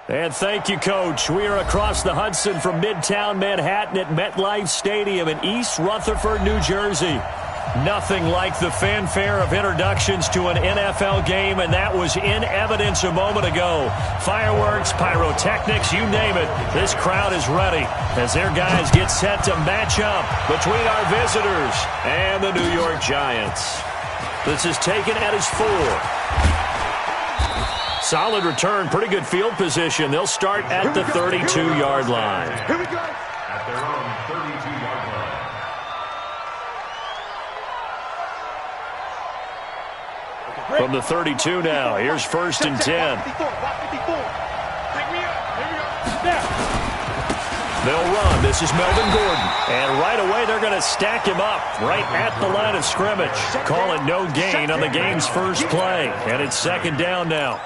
And thank you, Coach. We are across the Hudson from Midtown Manhattan at MetLife Stadium in East Rutherford, New Jersey. Nothing like the fanfare of introductions to an NFL game, and that was in evidence a moment ago. Fireworks, pyrotechnics, you name it. This crowd is ready as their guys get set to match up between our visitors and the New York Giants. This is taken at his 4. Solid return, pretty good field position. They'll start at the 32-yard line. Here we go. At their own 32-yard line. From the 32 now, here's 1st and 10. They'll run. This is Melvin Gordon. And right away, they're going to stack him up right at the line of scrimmage. Call it no gain on the game's first play. And it's 2nd down now.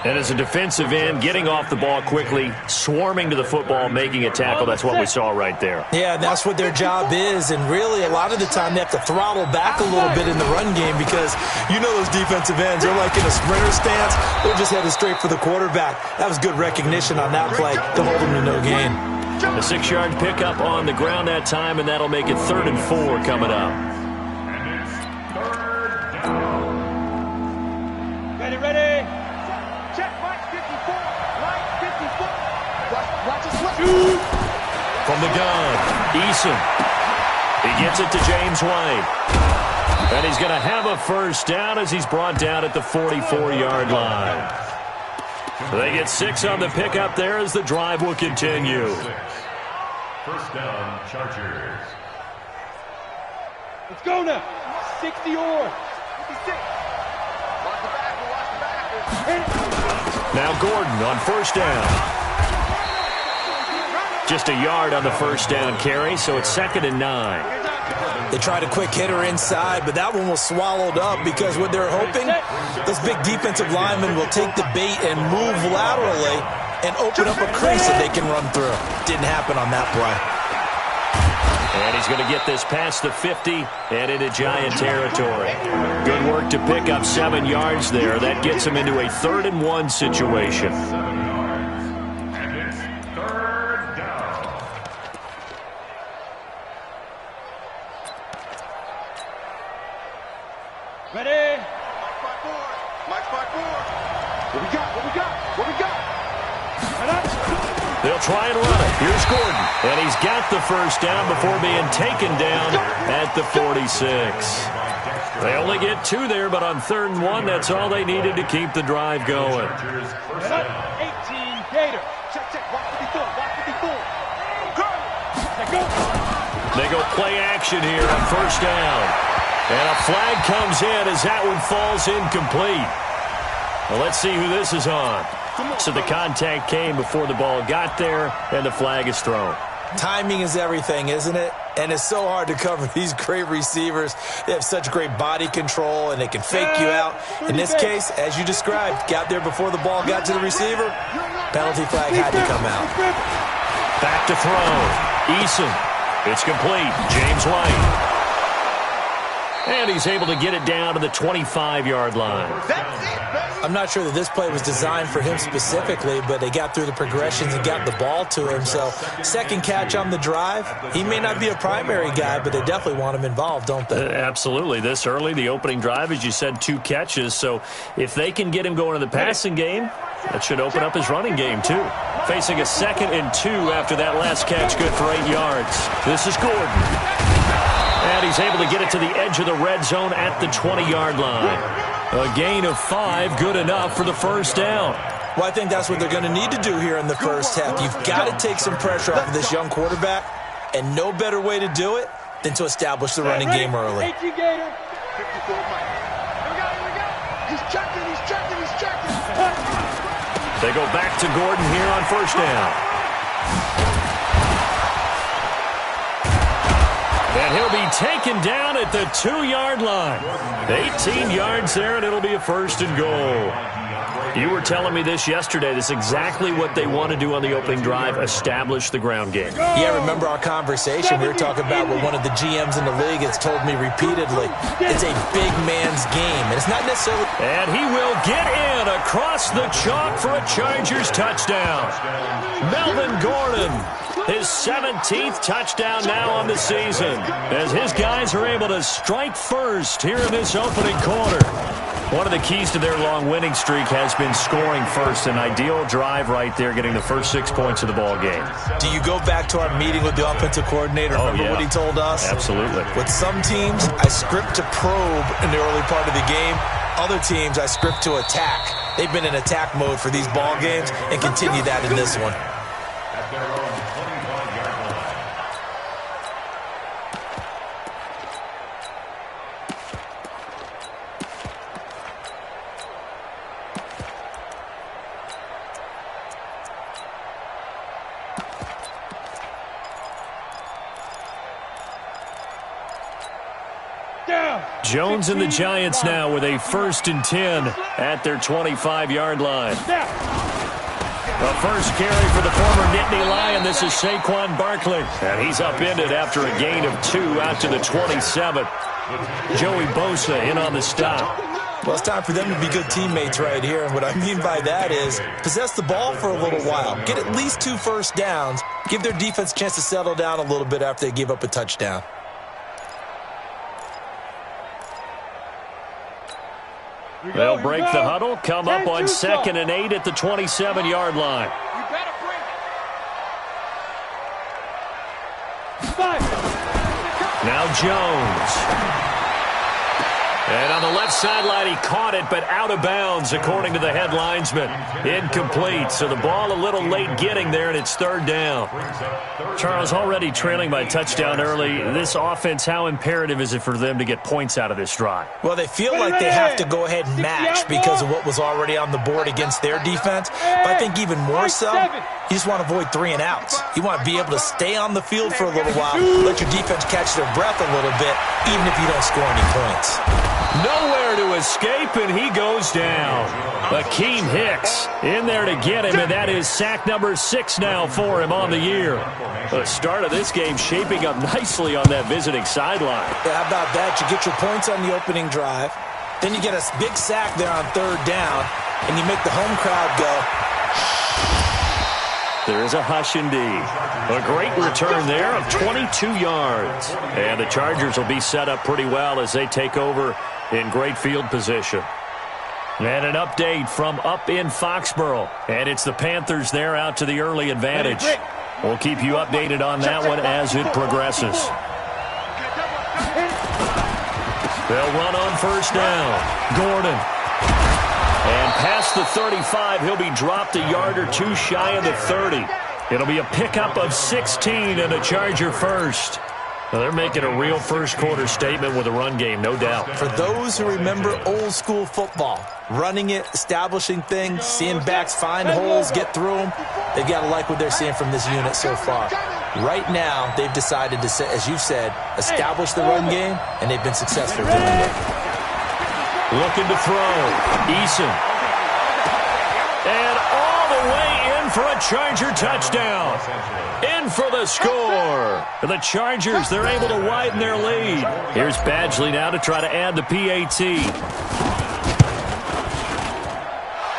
And as a defensive end, getting off the ball quickly, swarming to the football, making a tackle, that's what we saw right there. Yeah, and that's what their job is. And really, a lot of the time, they have to throttle back a little bit in the run game because you know those defensive ends, they're like in a sprinter stance. They're just headed straight for the quarterback. That was good recognition on that play to hold them to no gain. A 6-yard pickup on the ground that time, and that'll make it 3rd and 4 coming up. Ready. Check, Mike 54. Mike 54. Watch his foot. From the gun, Eason. He gets it to James White. And he's going to have a 1st down as he's brought down at the 44-yard line. They get 6 on the pickup there as the drive will continue. 1st down, Chargers. Let's go now. 60 or 56. Now Gordon on 1st down. Just a yard on the 1st down carry, so it's 2nd and 9. They tried a quick hitter inside, but that one was swallowed up because what they're hoping, those big defensive linemen will take the bait and move laterally and open up a crease that they can run through. Didn't happen on that play. And he's going to get this past the 50 and into Giant territory. Good work to pick up 7 yards there. That gets him into a 3rd and 1 situation. 7 yards. And it's 3rd down. Ready. Mike 54. What we got? They'll try and run it. Here's Gordon. And he's got the 1st down before being taken down at the 46. They only get 2 there, but on 3rd and 1, that's all they needed to keep the drive going. 18 Gator. Check. Watch 54. They go play action here on 1st down. And a flag comes in as that one falls incomplete. Well, let's see who this is on. So the contact came before the ball got there, and the flag is thrown. Timing is everything, isn't it? And it's so hard to cover these great receivers. They have such great body control, and they can fake you out. In this case, as you described, got there before the ball got to the receiver. Penalty flag had to come out. Back to throw. Eason. It's complete. James White. And he's able to get it down to the 25-yard line. I'm not sure that this play was designed for him specifically, but they got through the progressions and got the ball to him. So, 2nd catch on the drive. He may not be a primary guy, but they definitely want him involved, don't they? Absolutely. This early, the opening drive, as you said, 2 catches. So, if they can get him going in the passing game, that should open up his running game, too. Facing a 2nd and 2 after that last catch, good for 8 yards. This is Gordon. And he's able to get it to the edge of the red zone at the 20-yard line. A gain of 5, good enough for the 1st down. Well, I think that's what they're going to need to do here in the first half. You've got to take some pressure off of this young quarterback, and no better way to do it than to establish the running game early. 18 Gator. 54 Mike. Here we go. He's checking. They go back to Gordon here on 1st down. And he'll be taken down at the 2-yard line. 18 yards there, and it'll be a 1st and goal. You were telling me this yesterday. This is exactly what they want to do on the opening drive, establish the ground game. Yeah, remember our conversation? We were talking about what one of the GMs in the league has told me repeatedly. It's a big man's game, and it's not necessarily... And he will get in across the chalk for a Chargers touchdown. Melvin Gordon, his 17th touchdown now on the season, as his guys are able to strike first here in this opening quarter. One of the keys to their long winning streak has been scoring first. An ideal drive right there, getting the first 6 points of the ball game. Do you go back to our meeting with the offensive coordinator? Remember what he told us? Absolutely. With some teams, I script to probe in the early part of the game. Other teams, I script to attack. They've been in attack mode for these ball games and continue that in this one. Jones and the Giants now with a 1st and 10 at their 25-yard line. The first carry for the former Nittany Lion. This is Saquon Barkley. And he's upended after a gain of 2 out to the 27. Joey Bosa in on the stop. Well, it's time for them to be good teammates right here. And what I mean by that is possess the ball for a little while. Get at least 2 first downs. Give their defense a chance to settle down a little bit after they give up a touchdown. They'll break the huddle, come up on 2nd and 8 at the 27-yard line. Now Jones. And on the left sideline, he caught it, but out of bounds, according to the head linesman. Incomplete, so the ball a little late getting there, and it's 3rd down. Charles, already trailing by touchdown early. This offense, how imperative is it for them to get points out of this drive? Well, they feel like they have to go ahead and match because of what was already on the board against their defense. But I think even more so, you just want to avoid 3 and outs. You want to be able to stay on the field for a little while, let your defense catch their breath a little bit, even if you don't score any points. Nowhere to escape, and he goes down. Akeem Hicks in there to get him, and that is sack number 6 now for him on the year. The start of this game shaping up nicely on that visiting sideline. Yeah, how about that? You get your points on the opening drive, then you get a big sack there on 3rd down, and you make the home crowd go. There is a hush indeed. A great return there of 22 yards. And the Chargers will be set up pretty well as they take over in great field position. And an update from up in Foxborough. And it's the Panthers there out to the early advantage. We'll keep you updated on that one as it progresses. They'll run on 1st down. Gordon. And past the 35, he'll be dropped a yard or 2 shy of the 30. It'll be a pickup of 16 and a Charger first. Now they're making a real first-quarter statement with a run game, no doubt. For those who remember old-school football, running it, establishing things, seeing backs find holes, get through them, they've got to like what they're seeing from this unit so far. Right now, they've decided to, as you've said, establish the run game, and they've been successful doing it. Looking to throw. Eason. And all the way in for a Charger touchdown. In for the score. The Chargers, they're able to widen their lead. Here's Badgley now to try to add the PAT.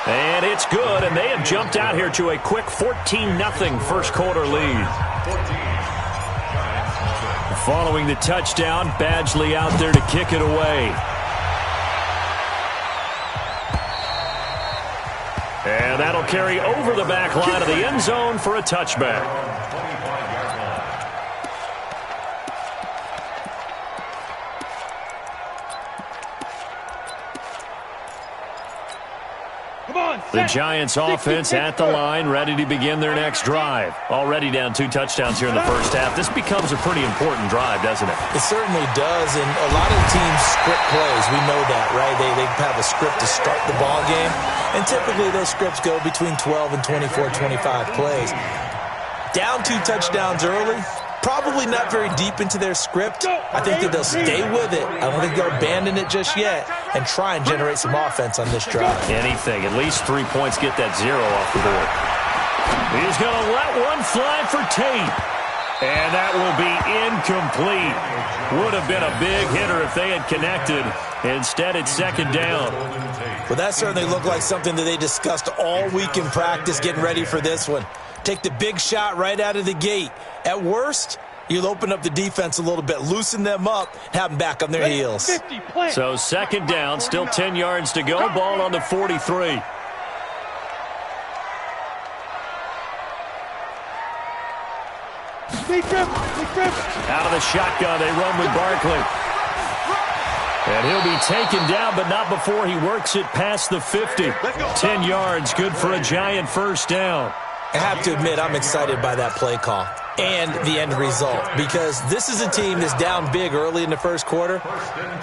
And it's good, and they have jumped out here to a quick 14-0 first-quarter lead. Following the touchdown, Badgley out there to kick it away. And that'll carry over the back line of the end zone for a touchback. The Giants offense at the line, ready to begin their next drive. Already down 2 touchdowns here in the first half. This becomes a pretty important drive, doesn't it? It certainly does, and a lot of teams script plays. We know that, right? They have a script to start the ball game, and typically those scripts go between 12 and 24, 25 plays. Down 2 touchdowns early, Probably not very deep into their script. I think that they'll stay with it. I don't think they'll abandon it just yet and try and generate some offense on this drive. Anything. At least 3 points, get that 0 off the board. He's going to let one fly for Tate. And that will be incomplete. Would have been a big hitter if they had connected. Instead, it's second down. Well, that certainly looked like something that they discussed all week in practice getting ready for this one. Take the big shot right out of the gate. At worst, you'll open up the defense a little bit, loosen them up, have them back on their heels. So second down, still 10 yards to go. Ball on the 43. Out of the shotgun, they run with Barkley. And he'll be taken down, but not before he works it past the 50. 10 yards, good for a Giant first down. I have to admit, I'm excited by that play call and the end result, because this is a team that's down big early in the first quarter,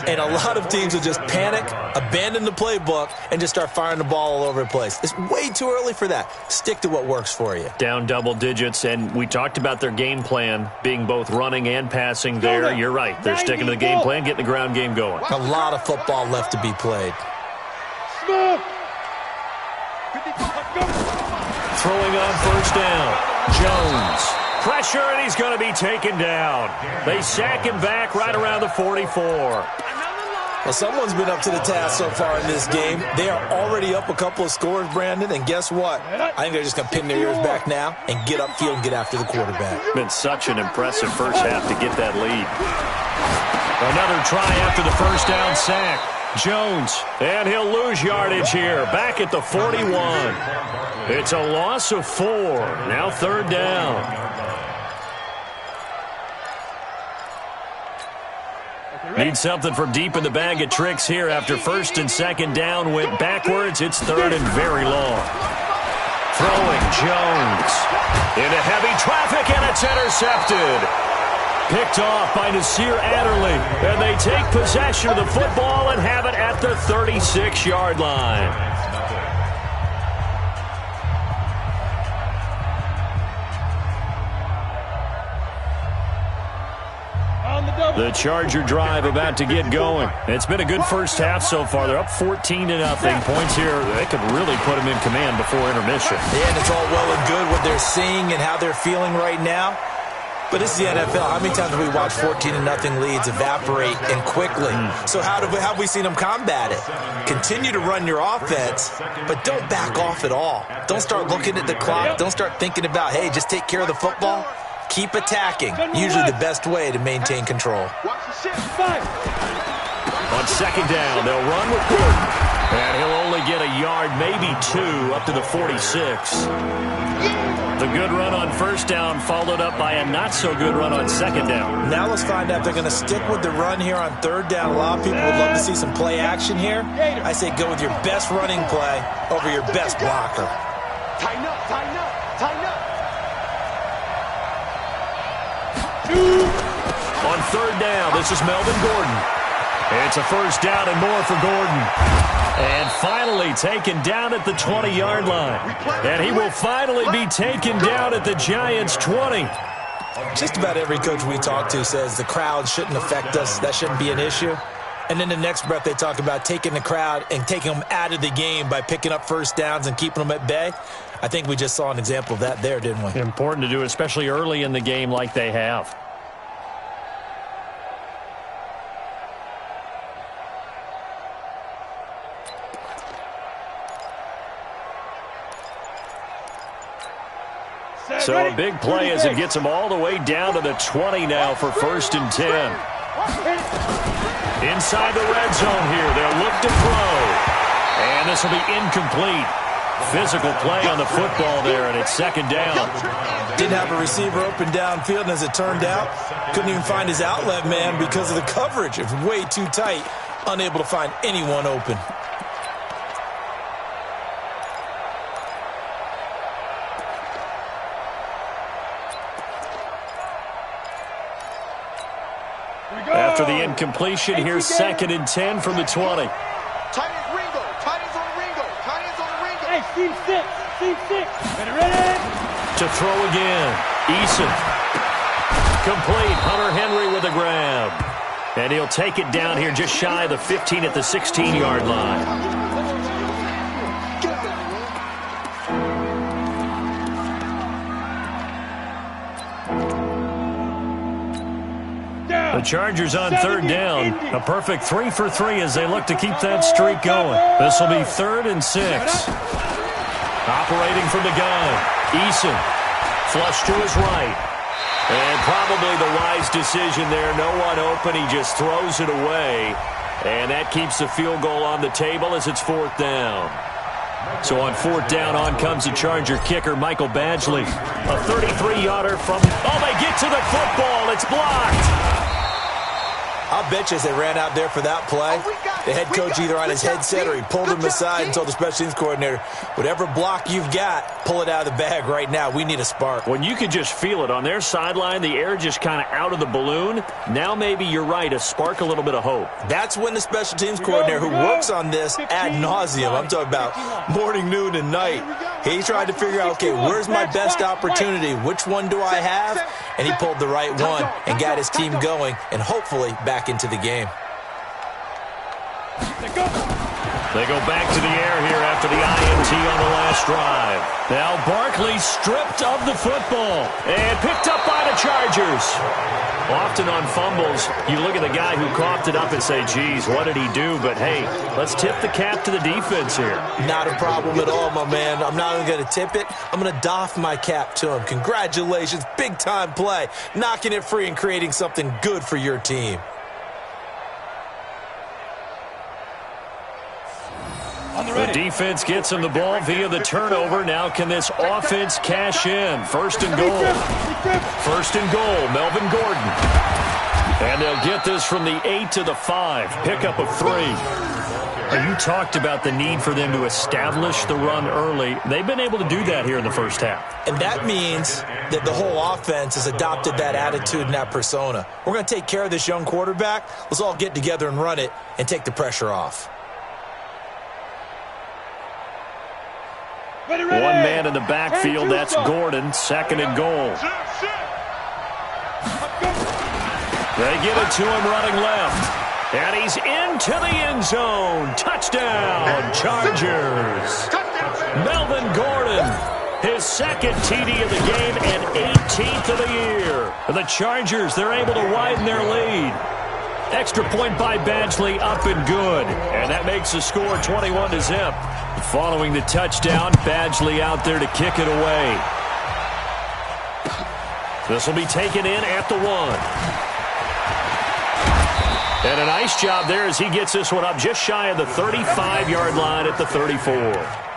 and a lot of teams will just panic, abandon the playbook, and just start firing the ball all over the place. It's way too early for that. Stick to what works for you. Down double digits, and we talked about their game plan being both running and passing there. You're right. They're sticking to the game plan, getting the ground game going. A lot of football left to be played. Throwing on first down, Jones. Pressure, and he's going to be taken down. They sack him back right around the 44. Well, someone's been up to the task so far in this game. They are already up a couple of scores, Brandon, and guess what? I think they're just going to pin their ears back now and get upfield and get after the quarterback. Been such an impressive first half to get that lead. Another try after the first down sack. Jones, and he'll lose yardage here, back at the 41. It's a loss of 4. Now third down. Need something from deep in the bag of tricks here after first and second down went backwards. It's third and very long. Throwing Jones into heavy traffic, and it's intercepted. Picked off by Nasir Adderley, and they take possession of the football and have it at the 36-yard line. The Charger drive about to get going. It's been a good first half so far. They're up 14-0. Points here, they could really put them in command before intermission. Yeah, and it's all well and good what they're seeing and how they're feeling right now. But this is the NFL. How many times have we watched 14-0 leads evaporate and quickly? So how have we seen them combat it? Continue to run your offense, but don't back off at all. Don't start looking at the clock. Don't start thinking about, hey, just take care of the football. Keep attacking. Usually the best way to maintain control. On second down, they'll run with Gordon. And he'll only get a yard, maybe 2, up to the 46. The good run on first down followed up by a not-so-good run on second down. Now let's find out if they're going to stick with the run here on third down. A lot of people would love to see some play action here. I say go with your best running play over your best blocker. Tighten up, tighten up, tighten up. On third down, this is Melvin Gordon. It's a first down and more for Gordon. And finally taken down at the 20-yard line. And he will finally be taken down at the Giants' 20. Just about every coach we talk to says the crowd shouldn't affect us. That shouldn't be an issue. And then the next breath they talk about taking the crowd and taking them out of the game by picking up first downs and keeping them at bay. I think we just saw an example of that there, didn't we? Important to do, especially early in the game like they have. So a big play as it gets them all the way down to the 20 now for first and 10. Inside the red zone here, they'll look to throw. And this will be incomplete. Physical play on the football there, and it's second down. Didn't have a receiver open downfield, and as it turned out, couldn't even find his outlet man because of the coverage. It was way too tight, unable to find anyone open. After the incompletion, here's second and 10 from the 20. Tight ends Ringo. Tight ends on Ringo. Tight ends on Ringo. Hey, team 6. Team 6. Ready? To throw again. Eason. Incomplete. Hunter Henry with a grab. And he'll take it down here just shy of the 15 at the 16-yard line. The Chargers on third down. A perfect 3 for 3 as they look to keep that streak going. This will be 3rd and 6. Operating from the gun. Eason. Flush to his right. And probably the wise decision there. No one open. He just throws it away. And that keeps the field goal on the table as it's 4th down. So on 4th down, on comes the Charger kicker, Michael Badgley. A 33-yarder from... Oh, they get to the football. It's blocked. I'll bet you as they ran out there for that play, the head coach either on his headset or he pulled him aside and told the special teams coordinator, whatever block you've got, pull it out of the bag right now. We need a spark. When you could just feel it on their sideline, the air just kind of out of the balloon. Now maybe you're right, a spark, a little bit of hope. That's when the special teams coordinator who works on this ad nauseum, I'm talking about morning, noon, and night, he tried to figure out, okay, where's my best opportunity? Which one do I have? And he pulled the right one and got his team going and hopefully back into the game. They go back to the air here after the INT on the last drive. Now Barkley stripped of the football and picked up by the Chargers. Often on fumbles, you look at the guy who coughed it up and say, geez, what did he do? But, hey, let's tip the cap to the defense here. Not a problem at all, my man. I'm not even going to tip it. I'm going to doff my cap to him. Congratulations. Big-time play. Knocking it free and creating something good for your team. The defense gets him the ball via the turnover. Now can this offense cash in? 1st and goal. 1st and goal, Melvin Gordon. And they'll get this from the 8 to the 5. Pickup of 3. You talked about the need for them to establish the run early. They've been able to do that here in the first half. And that means that the whole offense has adopted that attitude and that persona. We're going to take care of this young quarterback. Let's all get together and run it and take the pressure off. One man in the backfield, that's Gordon, 2nd and goal. They give it to him running left. And he's into the end zone. Touchdown, Chargers. Melvin Gordon, his 2nd TD of the game and 18th of the year. The Chargers, they're able to widen their lead. Extra point by Badgley, up and good. And that makes the score 21-0. Following the touchdown, Badgley out there to kick it away. This will be taken in at the 1. And a nice job there as he gets this one up just shy of the 35-yard line at the 34.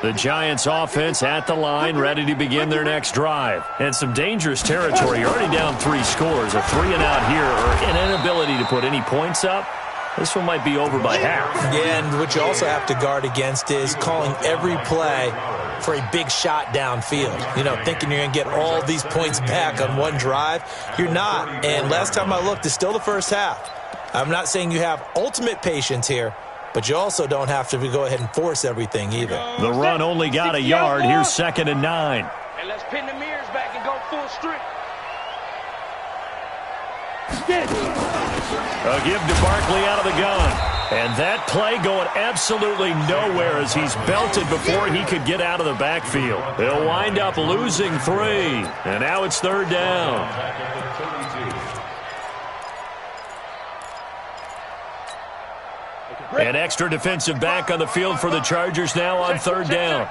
The Giants offense at the line, ready to begin their next drive. And some dangerous territory. You're already down 3 scores. A 3-and-out here, or an inability to put any points up. This one might be over by half. Yeah, and what you also have to guard against is calling every play for a big shot downfield. You know, thinking you're going to get all these points back on one drive. You're not. And last time I looked, it's still the first half. I'm not saying you have ultimate patience here, but you also don't have to go ahead and force everything either. The run only got a yard. Here's 2nd and 9. And let's pin the mirrors back and go full strength. A give to Barkley out of the gun. And that play going absolutely nowhere as he's belted before he could get out of the backfield. They'll wind up losing 3. And now it's 3rd down. An extra defensive back on the field for the Chargers now on 3rd down.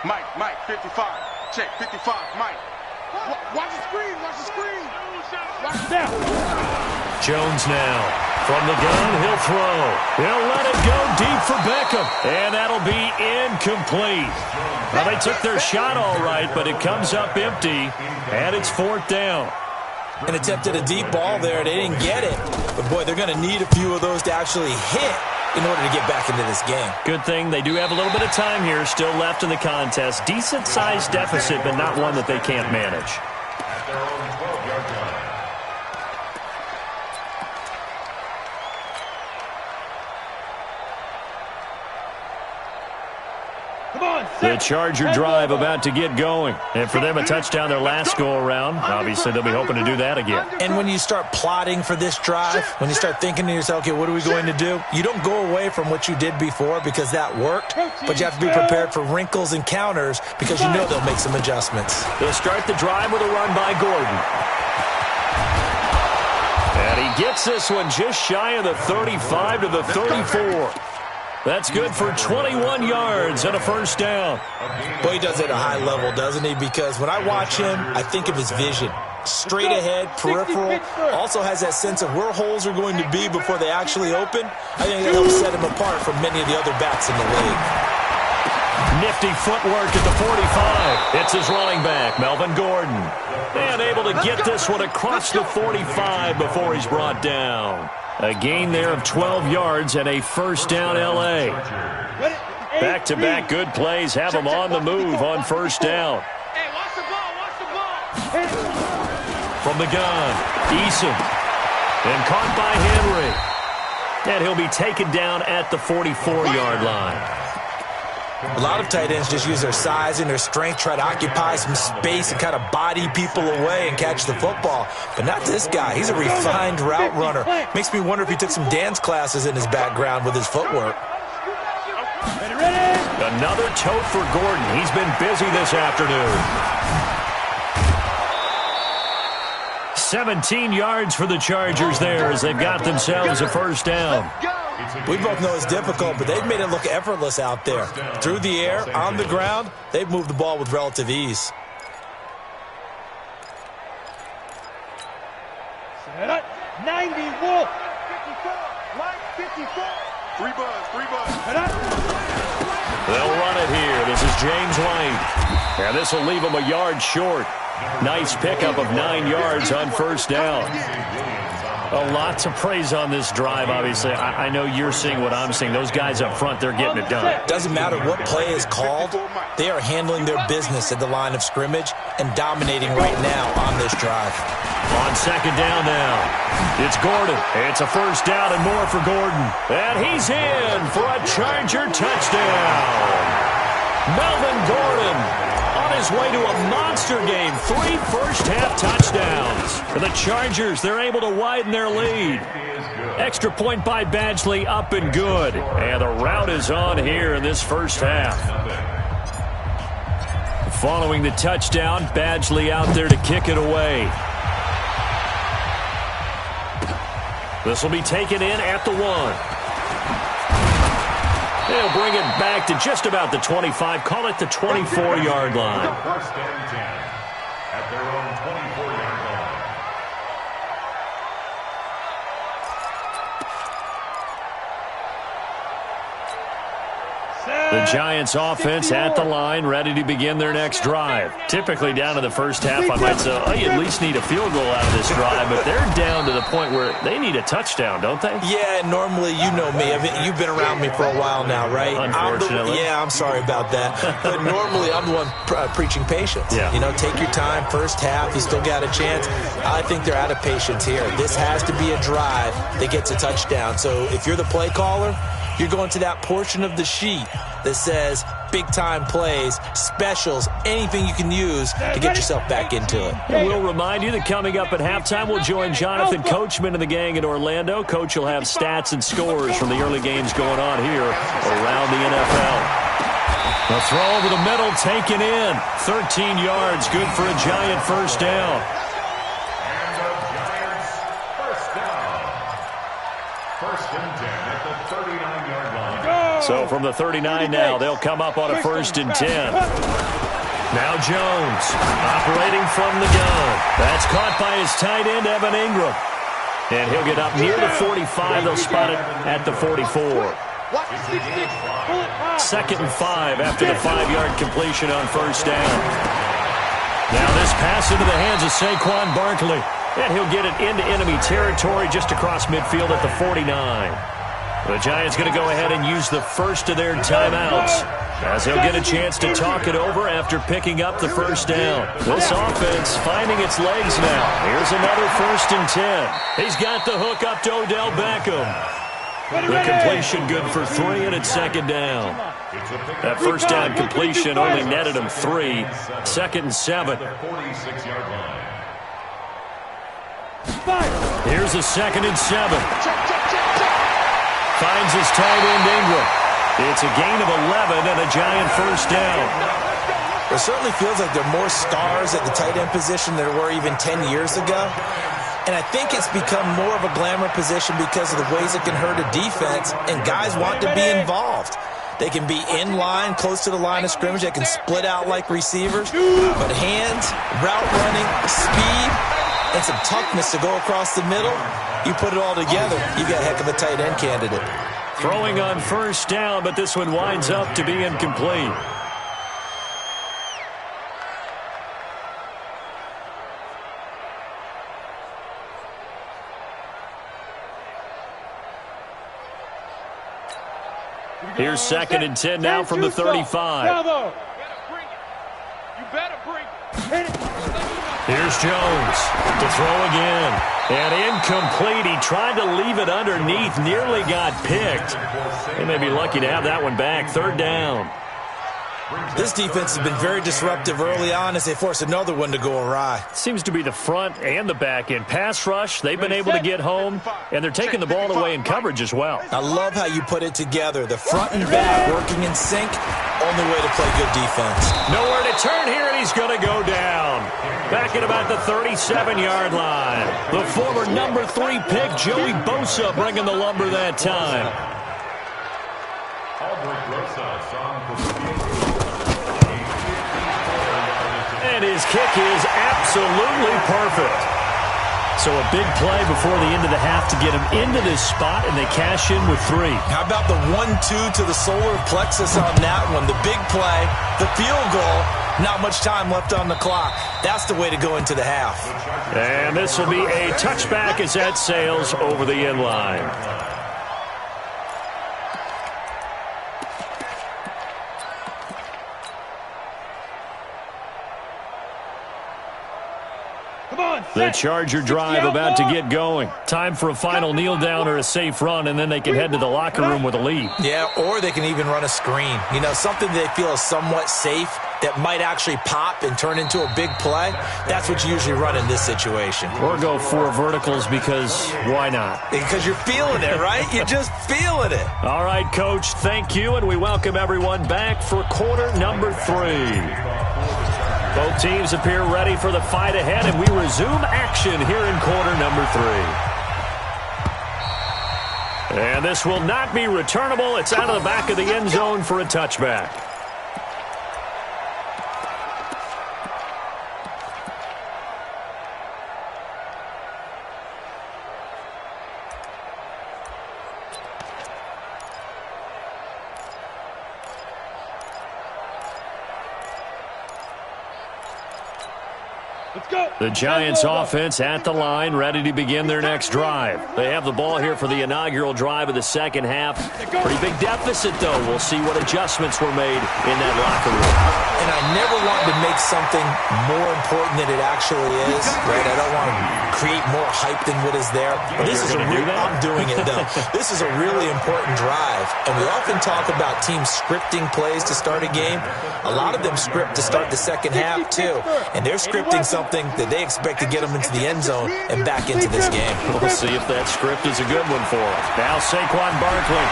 Mike, 55. Check, 55, Mike. Watch the screen, watch the screen. Watch it down. Jones now. From the gun, he'll throw. He'll let it go deep for Beckham. And that'll be incomplete. Well, they took their shot all right, but it comes up empty. And it's 4th down. And attempted a deep ball there. They didn't get it. But, boy, they're going to need a few of those to actually hit in order to get back into this game. Good thing they do have a little bit of time here still left in the contest. Decent-sized deficit, but not one that they can't manage. The Charger drive about to get going. And for them, a touchdown their last go-around. Obviously, they'll be hoping to do that again. And when you start plotting for this drive, when you start thinking to yourself, okay, what are we going to do? You don't go away from what you did before because that worked, but you have to be prepared for wrinkles and counters because you know they'll make some adjustments. They'll start the drive with a run by Gordon. And he gets this one just shy of the 35 to the 34. That's good for 21 yards and a first down. Boy, he does it at a high level, doesn't he? Because when I watch him, I think of his vision. Straight ahead, peripheral, also has that sense of where holes are going to be before they actually open. I think that helps set him apart from many of the other backs in the league. Nifty footwork at the 45. It's his running back, Melvin Gordon. And able to get this one across the 45 before he's brought down. A gain there of 12 yards and a first down L.A. Back-to-back good plays have him on the move on first down. From the gun, Eason. And caught by Henry. And he'll be taken down at the 44-yard line. A lot of tight ends just use their size and their strength, try to occupy some space and kind of body people away and catch the football. But not this guy. He's a refined route runner. Makes me wonder if he took some dance classes in his background with his footwork. Another tote for Gordon. He's been busy this afternoon. 17 yards for the Chargers there as they've got themselves a first down. We both know it's difficult, but they've made it look effortless out there. Through the air, on the ground, they've moved the ball with relative ease. 90, Wolf. 54, Mike, 54. Three buzz. They'll run it here. This is James White. And this will leave him a yard short. Nice pickup of 9 yards on first down. A lot to praise on this drive, obviously. I know you're seeing what I'm seeing. Those guys up front, they're getting it done. Doesn't matter what play is called. They are handling their business at the line of scrimmage and dominating right now on this drive. On second down now, it's Gordon. It's a first down and more for Gordon. And he's in for a Charger touchdown. Melvin Gordon on his way to a monster game. 3 first-half touchdowns. For the Chargers, they're able to widen their lead. Extra point by Badgley, up and good. And the route is on here in this first half. Following the touchdown, Badgley out there to kick it away. This will be taken in at the 1. They'll bring it back to just about the 25. Call it the 24-yard line. First and 10 at their own 24-yard line. The Giants offense at the line, ready to begin their next drive. Typically down to the first half, I might say, oh, you at least need a field goal out of this drive, but they're down to the point where they need a touchdown, don't they? Yeah, normally, you know me. You've been around me for a while now, right? Unfortunately. I'm sorry about that. But normally, I'm the one preaching patience. Yeah. You know, take your time, first half, you still got a chance. I think they're out of patience here. This has to be a drive that gets a touchdown. So if you're the play caller, you're going to that portion of the sheet that says big-time plays, specials, anything you can use to get yourself back into it. And we'll remind you that coming up at halftime, we'll join Jonathan Coachman and the gang in Orlando. Coach will have stats and scores from the early games going on here around the NFL. The throw over the middle, taken in. 13 yards, good for a Giant first down. And the Giants first down. First and 10 at the 39-yard line. So from the 39 now, they'll come up on a first and 10. Now Jones operating from the gun. That's caught by his tight end, Evan Ingram. And he'll get up near the 45. They'll spot it at the 44. Second and 5 after the 5-yard completion on first down. Now this pass into the hands of Saquon Barkley. And he'll get it into enemy territory just across midfield at the 49. The Giants going to go ahead and use the first of their timeouts as they'll get a chance to talk it over after picking up the first down. This offense finding its legs now. Here's another first and 10. He's got the hook up to Odell Beckham. The completion good for 3, and it's second down. That first down completion only netted him 3. 2nd and 7. Here's a 2nd and 7. Finds his tight end Ingram. It's a gain of 11 and a giant first down. It certainly feels like there are more stars at the tight end position than there were even 10 years ago. And I think it's become more of a glamour position because of the ways it can hurt a defense, and guys want to be involved. They can be in line, close to the line of scrimmage. They can split out like receivers. But hands, route running, speed, and some toughness to go across the middle, you put it all together, you got a heck of a tight end candidate. Throwing on first down, but this one winds up to be incomplete. Here's 2nd and 10 now from the 35. Here's Jones to throw again. And incomplete. He tried to leave it underneath. Nearly got picked. They may be lucky to have that one back. 3rd down. This defense has been very disruptive early on as they force another one to go awry. Seems to be the front and the back end. Pass rush, they've been able to get home, and they're taking the ball away in coverage as well. I love how you put it together. The front and back working in sync, only way to play good defense. Nowhere to turn here, and he's going to go down. Back at about the 37-yard line. The former number 3 pick, Joey Bosa, bringing the lumber that time. And his kick is absolutely perfect. So a big play before the end of the half to get him into this spot, and they cash in with 3. How about the 1-2 to the solar plexus on that one? The big play, the field goal, not much time left on the clock. That's the way to go into the half. And this will be a touchback as that sails over the end line. The Charger drive about to get going. Time for a final kneel down or a safe run, and then they can head to the locker room with a lead. Yeah, or they can even run a screen. You know, something they feel is somewhat safe that might actually pop and turn into a big play. That's what you usually run in this situation. Or go 4 verticals because why not? Because you're feeling it, right? You're just feeling it. All right, Coach, thank you, and we welcome everyone back for quarter number 3. Both teams appear ready for the fight ahead, and we resume action here in quarter number 3. And this will not be returnable. It's out of the back of the end zone for a touchback. The Giants offense at the line, ready to begin their next drive. They have the ball here for the inaugural drive of the second half. Pretty big deficit, though. We'll see what adjustments were made in that locker room. And I never want to make something more important than it actually is, right? I don't want to create more hype than what is there. But this is I'm doing it, though. This is a really important drive. And we often talk about teams scripting plays to start a game. A lot of them script to start the second half, too. And they're scripting something that they expect to get them into the end zone and back into this game. We'll see if that script is a good one for us. Now Saquon Barkley.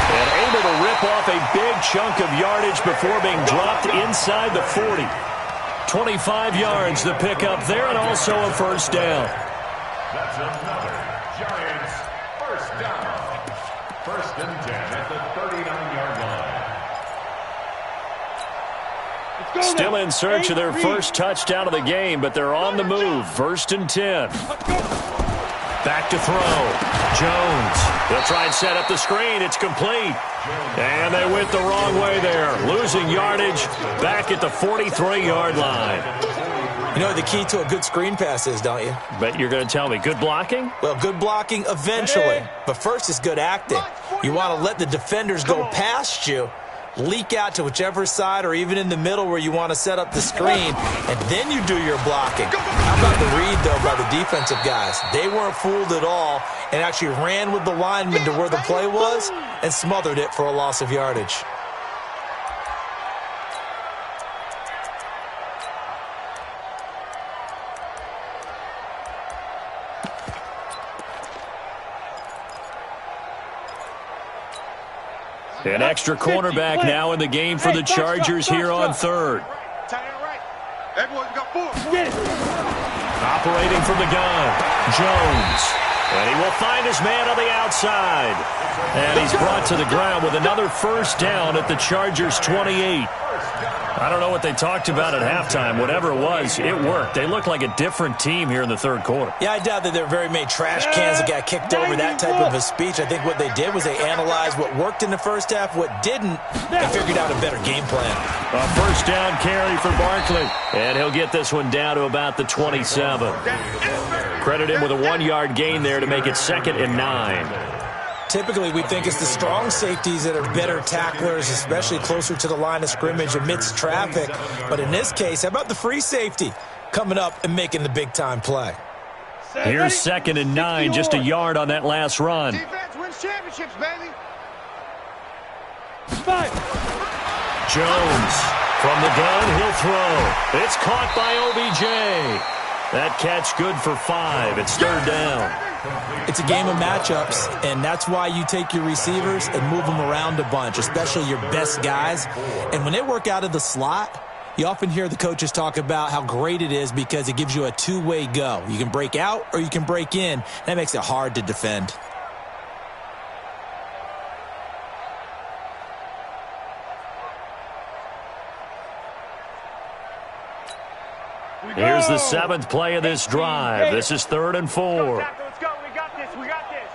And able to rip off a big chunk of yardage before being dropped inside the 40. 25 yards to pick up there, and also a first down. That's another Giants first down. 1st and 10 at the 39-yard line. Still in search of their first touchdown of the game, but they're on the move. 1st and 10. Back to throw. Jones. They'll try and set up the screen. It's complete. And they went the wrong way there. Losing yardage back at the 43-yard line. You know what the key to a good screen pass is, don't you? Bet you're going to tell me. Good blocking? Well, good blocking eventually. But first is good acting. You want to let the defenders go past you. leak out to whichever side or even in the middle where you want to set up the screen, and then you do your blocking. How about the read, though, by the defensive guys? They weren't fooled at all and actually ran with the lineman to where the play was and smothered it for a loss of yardage. An extra cornerback now in the game for the Chargers here on third. Operating from the gun, Jones. And he will find his man on the outside. And he's brought to the ground with another first down at the Chargers' 28. I don't know what they talked about at halftime. Whatever it was, it worked. They looked like a different team here in the third quarter. Yeah, I doubt that there were very many trash cans that got kicked over, that type of a speech. I think what they did was they analyzed what worked in the first half, what didn't, and figured out a better game plan. A first down carry for Barkley. And he'll get this one down to about the 27. Credit him with a 1-yard gain there to make it 2nd and 9. Typically, we think it's the strong safeties that are better tacklers, especially closer to the line of scrimmage amidst traffic. But in this case, how about the free safety coming up and making the big-time play? Here's 2nd and 9, just a yard on that last run. Defense wins championships, baby. Jones from the gun, he'll throw. It's caught by OBJ. That catch good for 5. It's 3rd down. It's a game of matchups, and that's why you take your receivers and move them around a bunch, especially your best guys. And when they work out of the slot, you often hear the coaches talk about how great it is because it gives you a two-way go. You can break out or you can break in. That makes it hard to defend. Here's the 7th play of this drive. This is 3rd and 4. Let's go. We got this. We got this.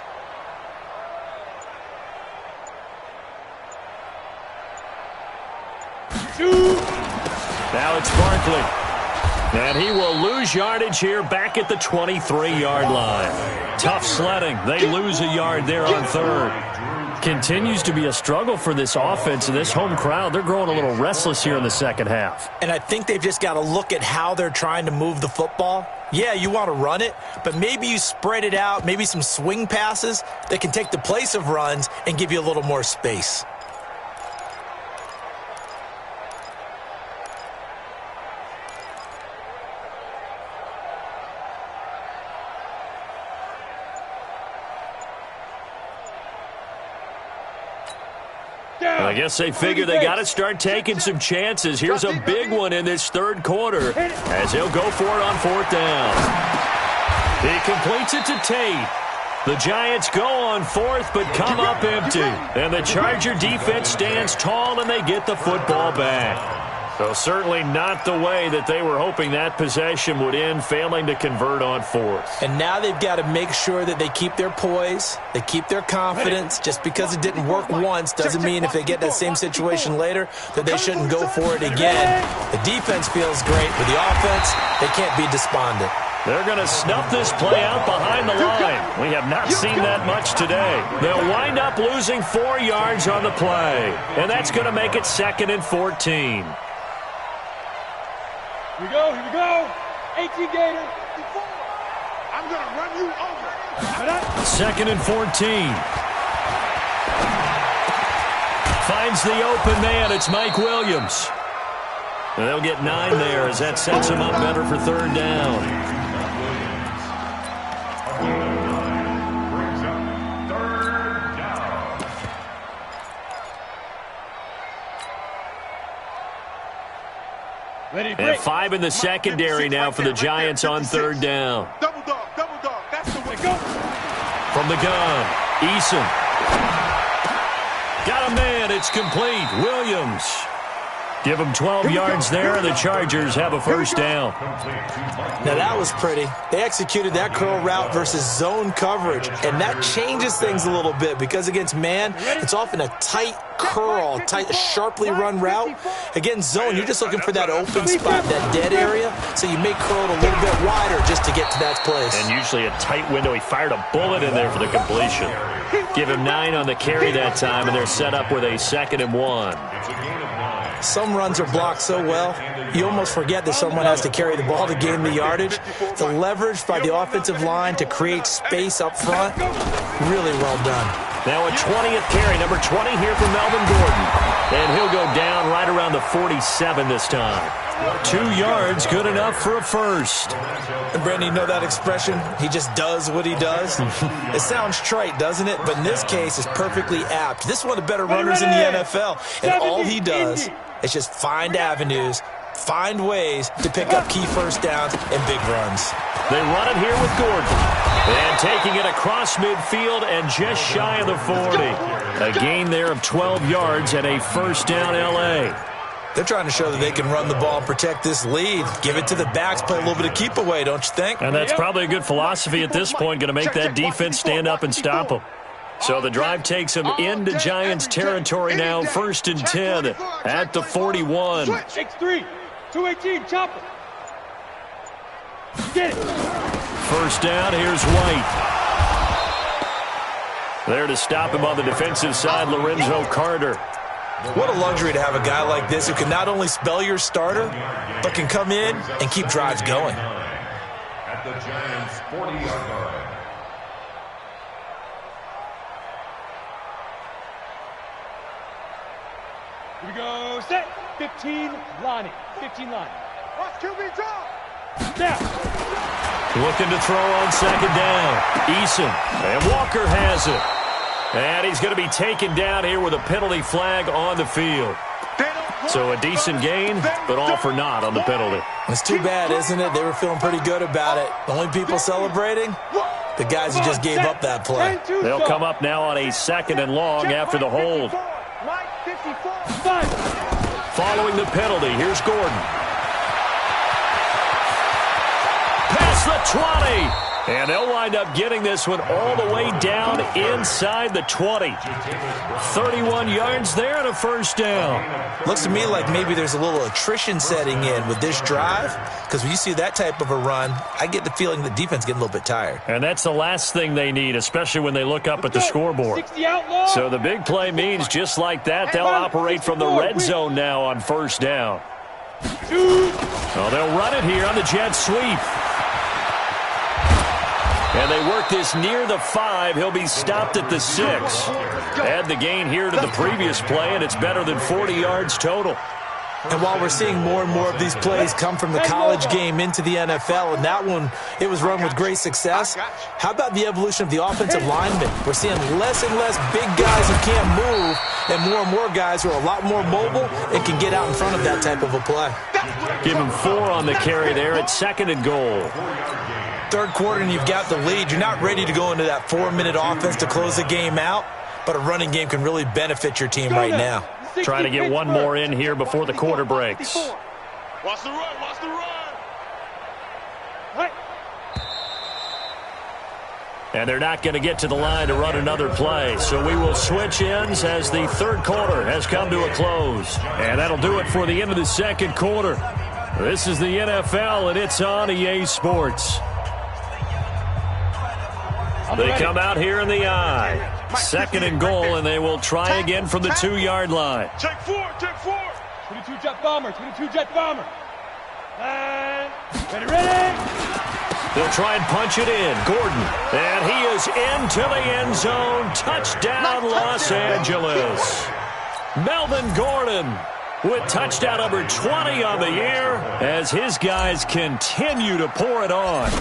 Now it's Barkley. And he will lose yardage here back at the 23-yard line. Tough sledding. They lose a yard there on 3rd. Continues to be a struggle for this offense and this home crowd. They're growing a little restless here in the second half. And I think they've just got to look at how they're trying to move the football. Yeah, you want to run it, but maybe you spread it out, maybe some swing passes that can take the place of runs and give you a little more space. I guess they figure they got to start taking some chances. Here's a big one in this 3rd quarter as he'll go for it on 4th down. He completes it to Tate. The Giants go on 4th but come up empty. And the Charger defense stands tall and they get the football back. So certainly not the way that they were hoping that possession would end, failing to convert on 4th. And now they've got to make sure that they keep their poise, they keep their confidence. Just because it didn't work once doesn't mean if they get that same situation later that they shouldn't go for it again. The defense feels great, but the offense, they can't be despondent. They're going to snuff this play out behind the line. We have not seen that much today. They'll wind up losing 4 yards on the play, and that's going to make it 2nd and 14. Here we go. 18 Gator. I'm going to run you over. 2nd and 14. Finds the open man. It's Mike Williams. And they'll get 9 there as that sets him up better for 3rd down. And 5 in the secondary now for the Giants on 3rd down. Double dog. That's the way. Go. From the gun, Eason. Got a man. It's complete. Williams. Give them 12 yards there, and the Chargers have a first down. Now, that was pretty. They executed that curl route versus zone coverage, and that changes things a little bit because against man, it's often a tight curl, sharply run route. Against zone, you're just looking for that open spot, that dead area, so you may curl it a little bit wider just to get to that place. And usually a tight window. He fired a bullet in there for the completion. Give him 9 on the carry that time, and they're set up with a 2nd and 1. Some runs are blocked so well, you almost forget that someone has to carry the ball to gain the yardage. The leverage by the offensive line to create space up front, really well done. Now a 20th carry, number 20 here for Melvin Gordon. And he'll go down right around the 47 this time. 2 yards, good enough for a first. And Brandon, you know that expression? He just does what he does. It sounds trite, doesn't it? But in this case, it's perfectly apt. This is one of the better runners in the NFL. And all he does is just find avenues, find ways to pick up key first downs and big runs. They run it here with Gordon. And taking it across midfield and just shy of the 40. A gain there of 12 yards and a first down L.A. They're trying to show that they can run the ball and protect this lead. Give it to the backs, play a little bit of keep away, don't you think? And that's probably a good philosophy at this point, going to make that defense stand up and stop them. So the drive takes them into Giants territory now, 1st and 10 at the 41. X3, 218, chopper. Get it. First down, here's White. There to stop him on the defensive side, Lorenzo Carter. What a luxury to have a guy like this who can not only spell your starter, but can come in and keep drives going. At the Giants' 40-yard line. Here we go, set. 15, Lonnie. 15 line. Watch QB drop. Down. Looking to throw on 2nd down. Eason. And Walker has it. And he's going to be taken down here with a penalty flag on the field. So a decent gain, but all for naught on the penalty. It's too bad, isn't it? They were feeling pretty good about it. The only people celebrating, the guys who just gave up that play. They'll come up now on a 2nd and long after the hold. Following the penalty, here's Gordon. Past the 20. And they'll wind up getting this one all the way down inside the 20. 31 yards there and a first down. Looks to me like maybe there's a little attrition setting in with this drive, because when you see that type of a run, I get the feeling the defense getting a little bit tired. And that's the last thing they need, especially when they look up at the scoreboard. So the big play means just like that, they'll operate from the red zone now on first down. Well, they'll run it here on the jet sweep. And they work this near the 5. He'll be stopped at the 6. Add the gain here to the previous play, and it's better than 40 yards total. And while we're seeing more and more of these plays come from the college game into the NFL, and that one, it was run with great success, how about the evolution of the offensive linemen? We're seeing less and less big guys who can't move, and more guys who are a lot more mobile and can get out in front of that type of a play. Give him 4 on the carry there at 2nd and goal. 3rd quarter and you've got the lead. You're not ready to go into that 4-minute offense to close the game out, but a running game can really benefit your team right now. Trying to get one more in here before the quarter breaks. Watch the run, watch the run. And they're not going to get to the line to run another play. So we will switch ends as the 3rd quarter has come to a close. And that'll do it for the end of the 2nd quarter. This is the NFL, and it's on EA Sports. They come out here in the I. 2nd and goal, and they will try again from the 2-yard line. Check 4, check 4. 22 jet bomber, 22 jet bomber. And ready. They'll try and punch it in. Gordon, and he is into the end zone. Touchdown, Los Angeles. Melvin Gordon with touchdown number 20 on the year as his guys continue to pour it on.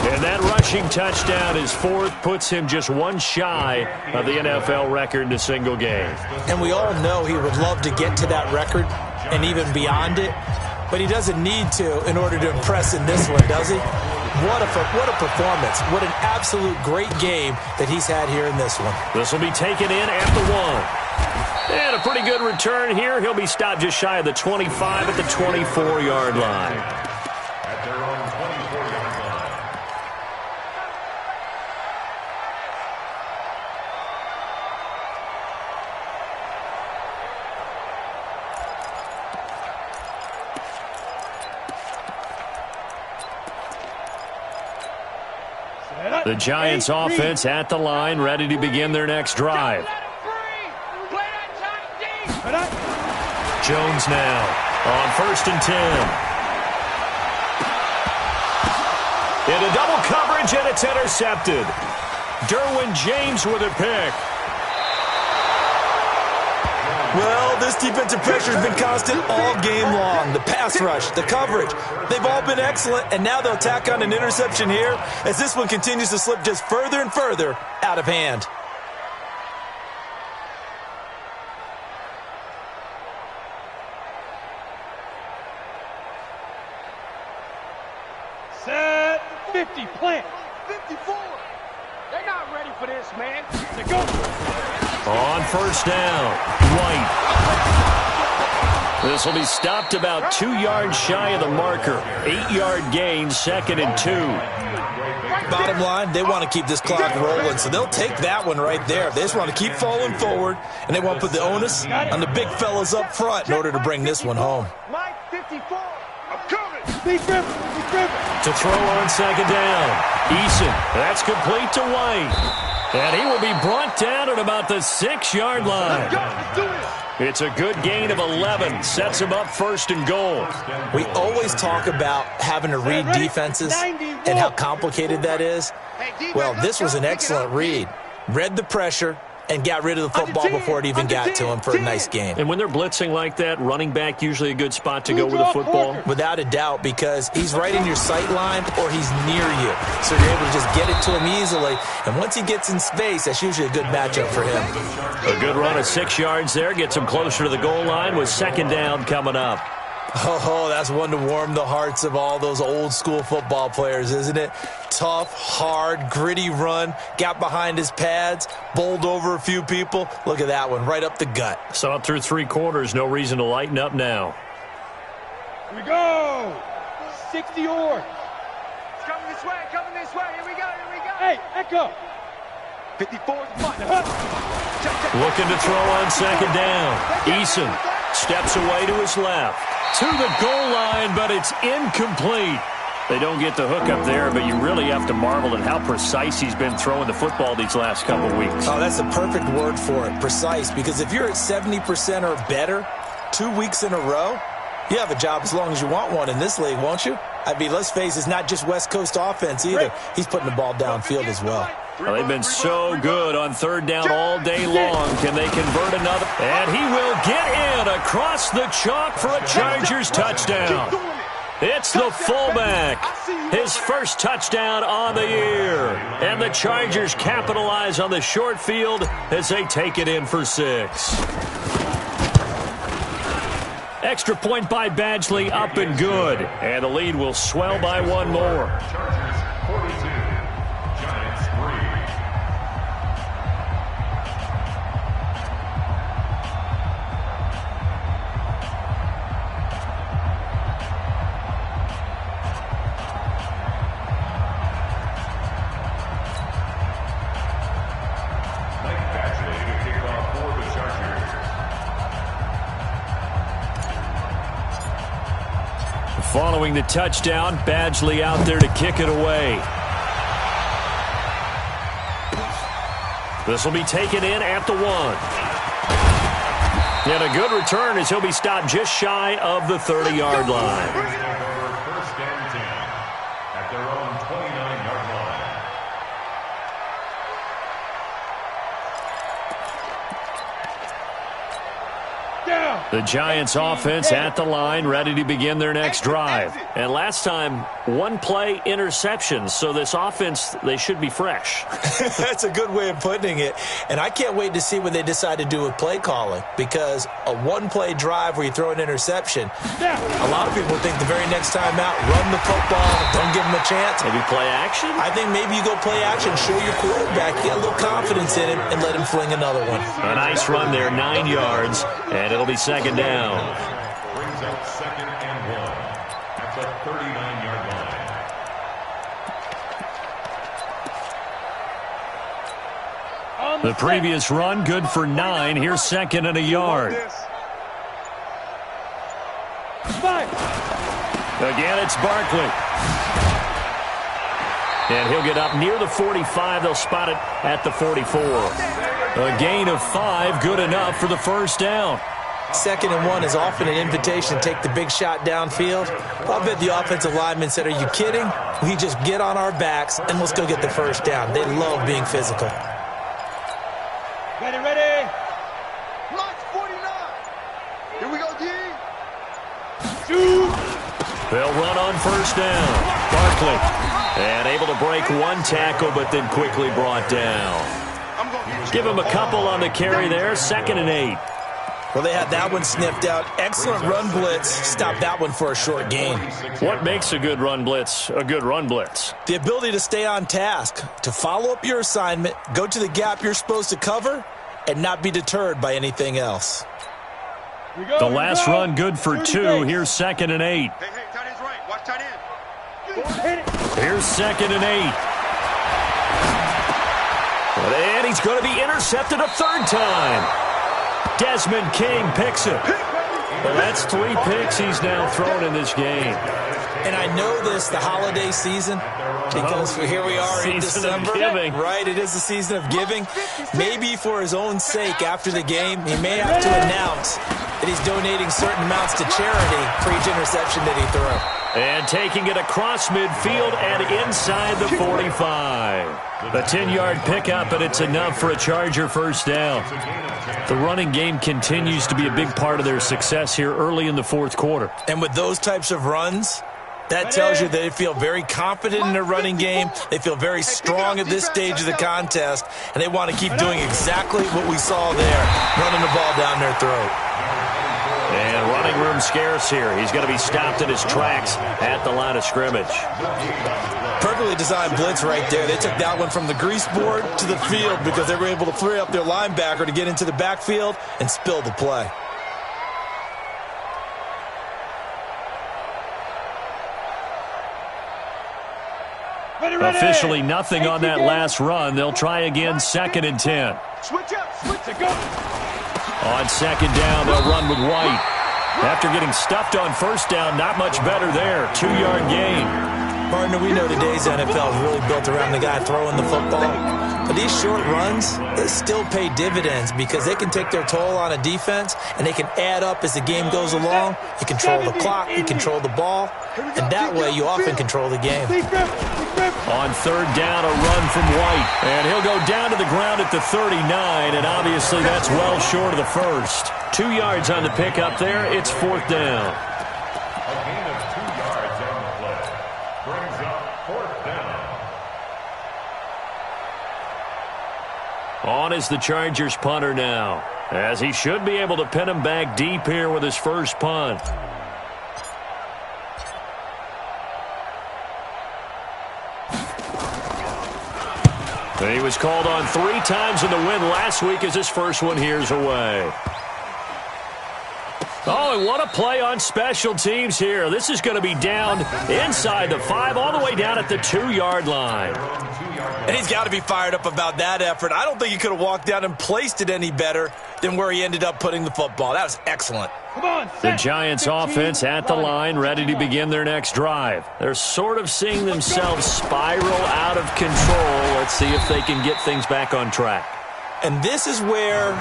And that rushing touchdown, his 4th, puts him just one shy of the NFL record in a single game. And we all know he would love to get to that record and even beyond it, but he doesn't need to in order to impress in this one, does he? What a performance. What an absolute great game that he's had here in this one. This will be taken in at the 1. And a pretty good return here. He'll be stopped just shy of the 25 at the 24-yard line. At their own 24-yard line. Set up. The Giants offense at the line, ready to begin their next drive. Jones now on 1st and 10. Into double coverage, and it's intercepted. Derwin James with a pick. Well, this defensive pressure has been constant all game long. The pass rush, the coverage, they've all been excellent, and now they'll tack on an interception here as this one continues to slip just further and further out of hand. Set 50, plant. 54. They're not ready for this, man. They go. On 1st down, White. This will be stopped about 2 yards shy of the marker. 8-yard gain, 2nd and 2. Bottom line, they want to keep this clock rolling, so they'll take that one right there. They just want to keep falling forward, and they want to put the onus on the big fellas up front in order to bring this one home. Mike, 54. I'm coming. Be driven. To throw on 2nd down, Eason. That's complete to White. And he will be brought down at about the 6-yard line. Let's do this. It's a good gain of 11. Sets him up 1st and goal. We always talk about having to read defenses and how complicated that is. Well, this was an excellent read. Read the pressure and got rid of the football before it even got to him for a nice gain. And when they're blitzing like that, running back usually a good spot to go with the football. Without a doubt, because he's right in your sight line or he's near you. So you're able to just get it to him easily. And once he gets in space, that's usually a good matchup for him. A good run of 6 yards there. Gets him closer to the goal line with 2nd down coming up. Oh, that's one to warm the hearts of all those old school football players, isn't it? Tough, hard, gritty run. Got behind his pads, bowled over a few people. Look at that one, right up the gut. Saw it through 3 quarters. No reason to lighten up now. Here we go. 60 yards. It's coming this way. Here we go. Hey, echo. 54 is mine. Looking to throw on 2nd down. Eason steps away to his left. To the goal line, but it's incomplete. They don't get the hook up there, but you really have to marvel at how precise he's been throwing the football these last couple of weeks. Oh, that's a perfect word for it, precise, because if you're at 70% or better 2 weeks in a row, you have a job as long as you want one in this league, won't you? I mean, let's face it, it's not just West Coast offense either. He's putting the ball downfield as well. Well, they've been so good on 3rd down all day long. Can they convert another? And he will get in across the chalk for a Chargers touchdown. It's the fullback. His first touchdown on the year. And the Chargers capitalize on the short field as they take it in for 6. Extra point by Badgley, up and good. And the lead will swell by 1 more. Chargers 42, Giants 3. Mike Badgley to kick off for the Chargers. Following the touchdown, Badgley out there to kick it away. This will be taken in at the 1. And a good return as he'll be stopped just shy of the 30-yard line. First and 10 at their own 29-yard line. Down. The Giants offense at the line, ready to begin their next drive. And last time, 1-play interception. So this offense, they should be fresh. That's a good way of putting it. And I can't wait to see what they decide to do with play calling, because a 1-play drive where you throw an interception, a lot of people think the very next time out, run the football, don't give them a chance. Maybe play action? I think maybe you go play action, show your quarterback, get a little confidence in him, and let him fling another one. A nice run there, 9 yards, and it'll be 2nd down. Brings up 2nd and 1 at the 39-yard line. The previous run, good for 9. Here's 2nd and a yard. Again, it's Barkley. And he'll get up near the 45. They'll spot it at the 44. A gain of 5, good enough for the first down. 2nd and 1 is often an invitation to take the big shot downfield. I bet the offensive lineman said, are you kidding? We just get on our backs and let's go get the first down. They love being physical. Ready, ready. March 49. Here we go, D. Shoot. They'll run on first down. Barkley. And able to break one tackle, but then quickly brought down. Give him a couple on the carry there. 2nd and 8. Well, they had that one sniffed out. Excellent run blitz. Stop that one for a short gain. What makes a good run blitz a good run blitz? The ability to stay on task, to follow up your assignment, go to the gap you're supposed to cover, and not be deterred by anything else. The last run good for 2. Here's 2nd and 8. Hey, tight end's right. Watch tight end. Here's 2nd and 8. And he's going to be intercepted a 3rd time. Desmond King picks it. Well, that's 3 picks he's now thrown in this game. And I know this, the holiday season, because here we are in December. Right, it is the season of giving. Maybe for his own sake, after the game, he may have to announce that he's donating certain amounts to charity for each interception that he threw. And taking it across midfield and inside the 45. A 10-yard pickup, and it's enough for a Charger first down. The running game continues to be a big part of their success here early in the 4th quarter. And with those types of runs, that tells you they feel very confident in their running game. They feel very strong at this stage of the contest, and they want to keep doing exactly what we saw there, running the ball down their throat. And running room scarce here. He's going to be stopped in his tracks at the line of scrimmage. Perfectly designed blitz right there. They took that one from the grease board to the field because they were able to free up their linebacker to get into the backfield and spill the play. Officially nothing on that last run. They'll try again, 2nd and 10. Switch up, switch it, go. On 2nd down, they'll run with White. After getting stuffed on first down, not much better there. 2-yard gain. Partner, we know today's NFL is really built around the guy throwing the football. But these short runs, they still pay dividends because they can take their toll on a defense and they can add up as the game goes along. You control the clock, you control the ball, and that way you often control the game. On 3rd down, a run from White. And he'll go down to the ground at the 39, and obviously that's well short of the first. 2 yards on the pickup there. It's 4th down. A gain of 2 yards on the play. Brings up 4th down. On is the Chargers punter now, as he should be able to pin him back deep here with his first punt. He was called on 3 times in the win last week as his first one here's away. Oh, and what a play on special teams here. This is going to be down inside the 5, all the way down at the 2-yard line. And he's got to be fired up about that effort. I don't think he could have walked down and placed it any better than where he ended up putting the football. That was excellent. Come on, The Giants offense at the line, ready to begin their next drive. They're sort of seeing themselves spiral out of control. Let's see if they can get things back on track. And this is where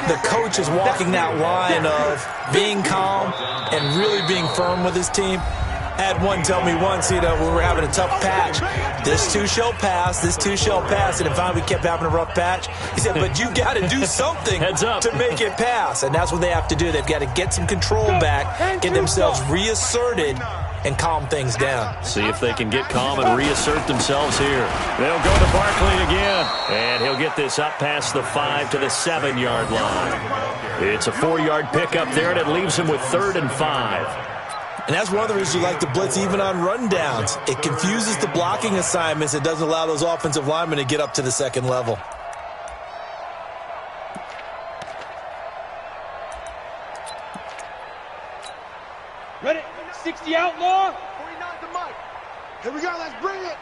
the coach is walking that line of being calm and really being firm with his team. I had one tell me once, when we were having a tough patch, this too shall pass, this too shall pass, and if finally we kept having a rough patch, he said, but you got to do something Heads up. to make it pass, and that's what they have to do. They've got to get some control back, get themselves reasserted, and calm things down. See if they can get calm and reassert themselves here. They'll go to Barkley again, and he'll get this up past the 5 to the 7-yard line. It's a 4-yard pickup there, and it leaves him with 3rd and 5. And that's one of the reasons you like to blitz even on rundowns. It confuses the blocking assignments. It doesn't allow those offensive linemen to get up to the second level. Ready? 60 outlaw. 49 to Mike. Here we go. Let's bring it.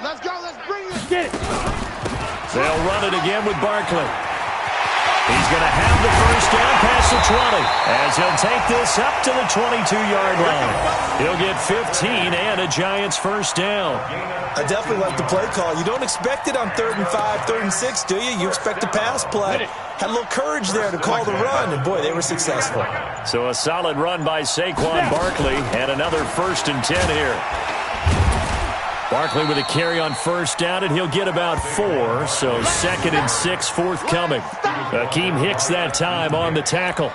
Let's go. Let's bring it. Get it. They'll run it again with Barkley. He's going to have the first down pass across the 20 as he'll take this up to the 22-yard line. He'll get 15 and a Giants first down. I definitely like the play call. You don't expect it on 3rd and 5, 3rd and 6, do you? You expect a pass play. Had a little courage there to call the run, and boy, they were successful. So a solid run by Saquon Barkley, and another 1st and 10 here. Barkley with a carry on first down, and he'll get about 4, so 2nd and 6 forthcoming. Akeem Hicks that time on the tackle.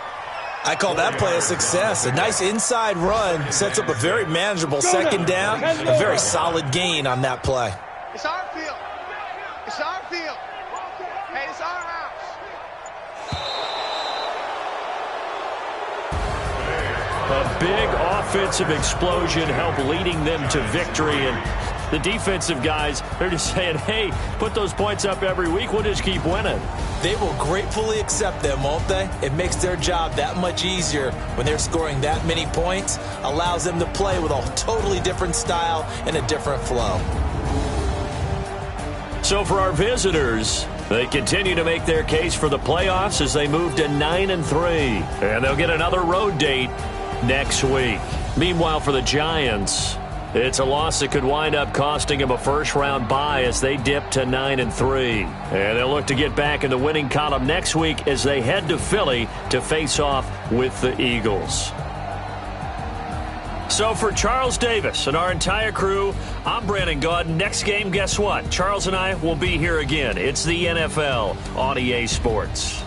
I call that play a success. A nice inside run sets up a very manageable 2nd down, a very solid gain on that play. It's our field. It's our field. Hey, it's our house. A big offensive explosion helped leading them to victory, and the defensive guys, they're just saying, hey, put those points up every week. We'll just keep winning. They will gratefully accept them, won't they? It makes their job that much easier when they're scoring that many points. Allows them to play with a totally different style and a different flow. So for our visitors, they continue to make their case for the playoffs as they move to 9-3. And they'll get another road date next week. Meanwhile, for the Giants, it's a loss that could wind up costing them a first-round bye as they dip to 9-3. And they'll look to get back in the winning column next week as they head to Philly to face off with the Eagles. So for Charles Davis and our entire crew, I'm Brandon Gaud. Next game, guess what? Charles and I will be here again. It's the NFL on EA Sports.